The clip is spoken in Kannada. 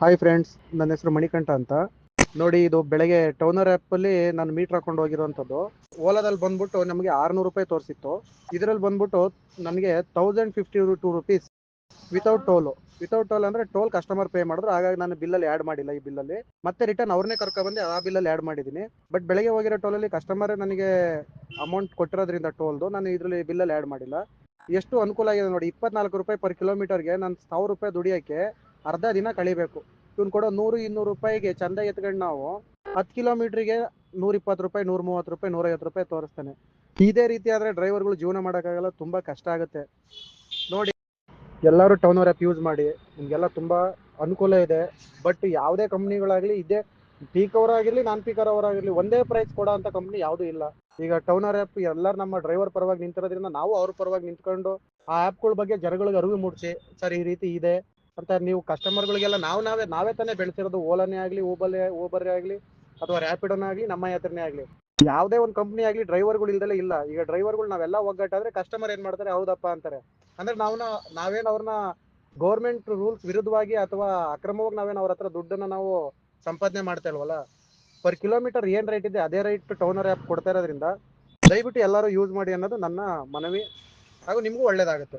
ಹಾಯ್ ಫ್ರೆಂಡ್ಸ್, ನನ್ನ ಹೆಸರು ಮಣಿಕಂಠ ಅಂತ. ನೋಡಿ, ಇದು ಬೆಳಗ್ಗೆ ಟೌನರ್ ಆ್ಯಪಲ್ಲಿ ನಾನು ಮೀಟ್ರ್ ಹಾಕೊಂಡು ಹೋಗಿರೋವಂಥದ್ದು. ಓಲಾದಲ್ಲಿ ಬಂದ್ಬಿಟ್ಟು ನಮಗೆ 600 ರೂಪಾಯಿ ತೋರಿಸಿತ್ತು. ಇದರಲ್ಲಿ ಬಂದ್ಬಿಟ್ಟು ನನಗೆ 1052 rupees without toll. Without toll ಅಂದರೆ ಟೋಲ್ ಕಸ್ಟಮರ್ ಪೇ ಮಾಡಿದ್ರು. ಹಾಗಾಗಿ ನಾನು ಬಿಲ್ಲಲ್ಲಿ ಆ್ಯಡ್ ಮಾಡಿಲ್ಲ. ಈ ಬಿಲ್ಲಲ್ಲಿ ಮತ್ತೆ ರಿಟರ್ನ್ ಅವ್ರನ್ನೇ ಕರ್ಕೊಬಂದು ಆ ಬಿಲ್ಲಲ್ಲಿ ಆ್ಯಡ್ ಮಾಡಿದ್ದೀನಿ. ಬಟ್ ಬೆಳಗ್ಗೆ ಹೋಗಿರೋ ಟೋಲಲ್ಲಿ ಕಸ್ಟಮರೇ ನನಗೆ ಅಮೌಂಟ್ ಕೊಟ್ಟಿರೋದ್ರಿಂದ ಟೋಲ್ದು ನಾನು ಇದರಲ್ಲಿ ಬಿಲ್ಲಲ್ಲಿ ಆ್ಯಡ್ ಮಾಡಿಲ್ಲ. ಎಷ್ಟು ಅನುಕೂಲ ಆಗಿದೆ ನೋಡಿ. 24 ರೂಪಾಯಿ ಪರ್ ಕಿಲೋಮೀಟರ್ಗೆ ನಾನು 1000 ರೂಪಾಯಿ ದುಡಿಯೋಕ್ಕೆ ಅರ್ಧ ದಿನ ಕಳಿಬೇಕು. ಇವ್ನು ಕೊಡೋ 100-200 ರೂಪಾಯಿಗೆ ಚಂದ ಎತ್ಕೊಂಡು ನಾವು 10 ಕಿಲೋಮೀಟ್ರಿಗೆ 120 ರೂಪಾಯಿ, 130 ರೂಪಾಯಿ, 150 ರೂಪಾಯಿ ತೋರಿಸ್ತಾನೆ. ಇದೇ ರೀತಿ ಆದರೆ ಡ್ರೈವರ್ಗಳು ಜೀವನ ಮಾಡೋಕ್ಕಾಗಲ್ಲ, ತುಂಬ ಕಷ್ಟ ಆಗುತ್ತೆ. ನೋಡಿ, ಎಲ್ಲರೂ ಟೌನರ್ ಆ್ಯಪ್ ಯೂಸ್ ಮಾಡಿ, ನಿಮಗೆಲ್ಲ ತುಂಬ ಅನುಕೂಲ ಇದೆ. ಬಟ್ ಯಾವುದೇ ಕಂಪ್ನಿಗಳಾಗಲಿ ಇದೇ ಪೀಕ್ ಅವರ್ ಆಗಿರಲಿ, ನಾನ್ ಪೀಕ್ ಅವರ್ ಆಗಿರಲಿ, ಒಂದೇ ಪ್ರೈಸ್ ಕೊಡೋ ಅಂಥ ಕಂಪ್ನಿ ಯಾವುದೂ ಇಲ್ಲ. ಈಗ ಟೌನರ್ ಆ್ಯಪ್ ಎಲ್ಲರೂ ನಮ್ಮ ಡ್ರೈವರ್ ಪರವಾಗಿ ನಿಂತಿರೋದ್ರಿಂದ ನಾವು ಅವ್ರ ಪರವಾಗಿ ನಿಂತ್ಕೊಂಡು ಆ ಆ್ಯಪ್ಗಳ ಬಗ್ಗೆ ಜನಗಳಿಗೆ ಅರಿವು ಮೂಡಿಸಿ, ಸರ್ ಈ ರೀತಿ ಇದೆ ಅಂತ. ನೀವು ಕಸ್ಟಮರ್ಗಳಿಗೆಲ್ಲ ನಾವೇ ತಾನೇ ಬೆಳೆಸಿರೋದು. ಓಲಾನೇ ಆಗಲಿ, ಊಬರೇ ಆಗಲಿ, ಅಥವಾ ರ್ಯಾಪಿಡೋನೇ ಆಗಲಿ, ನಮ್ಮ ಹತ್ರನೇ ಆಗಲಿ, ಯಾವುದೇ ಒಂದು ಕಂಪ್ನಿ ಆಗಲಿ ಡ್ರೈವರ್ಗಳು ಇಲ್ದಲೇ ಇಲ್ಲ. ಈಗ ಡ್ರೈವರ್ಗಳು ನಾವೆಲ್ಲ ಒಗ್ಗಟ್ಟಾದರೆ ಕಸ್ಟಮರ್ ಏನು ಮಾಡ್ತಾರೆ, ಹೌದಪ್ಪ ಅಂತಾರೆ. ಅಂದರೆ ನಾವೇನು ಅವ್ರನ್ನ ಗೌರ್ಮೆಂಟ್ ರೂಲ್ಸ್ ವಿರುದ್ಧವಾಗಿ ಅಥವಾ ಅಕ್ರಮವಾಗಿ ನಾವೇನು ಅವ್ರ ಹತ್ರ ದುಡ್ಡನ್ನು ನಾವು ಸಂಪಾದನೆ ಮಾಡ್ತಾ ಇಲ್ವಲ್ಲ. ಪರ್ ಕಿಲೋಮೀಟರ್ ಏನು ರೇಟ್ ಇದೆ ಅದೇ ರೇಟ್ ಟೌನರ್ ಆ್ಯಪ್ ಕೊಡ್ತಾ ಇರೋದ್ರಿಂದ ದಯವಿಟ್ಟು ಎಲ್ಲರೂ ಯೂಸ್ ಮಾಡಿ ಅನ್ನೋದು ನನ್ನ ಮನವಿ. ಹಾಗೂ ನಿಮಗೂ ಒಳ್ಳೇದಾಗುತ್ತೆ.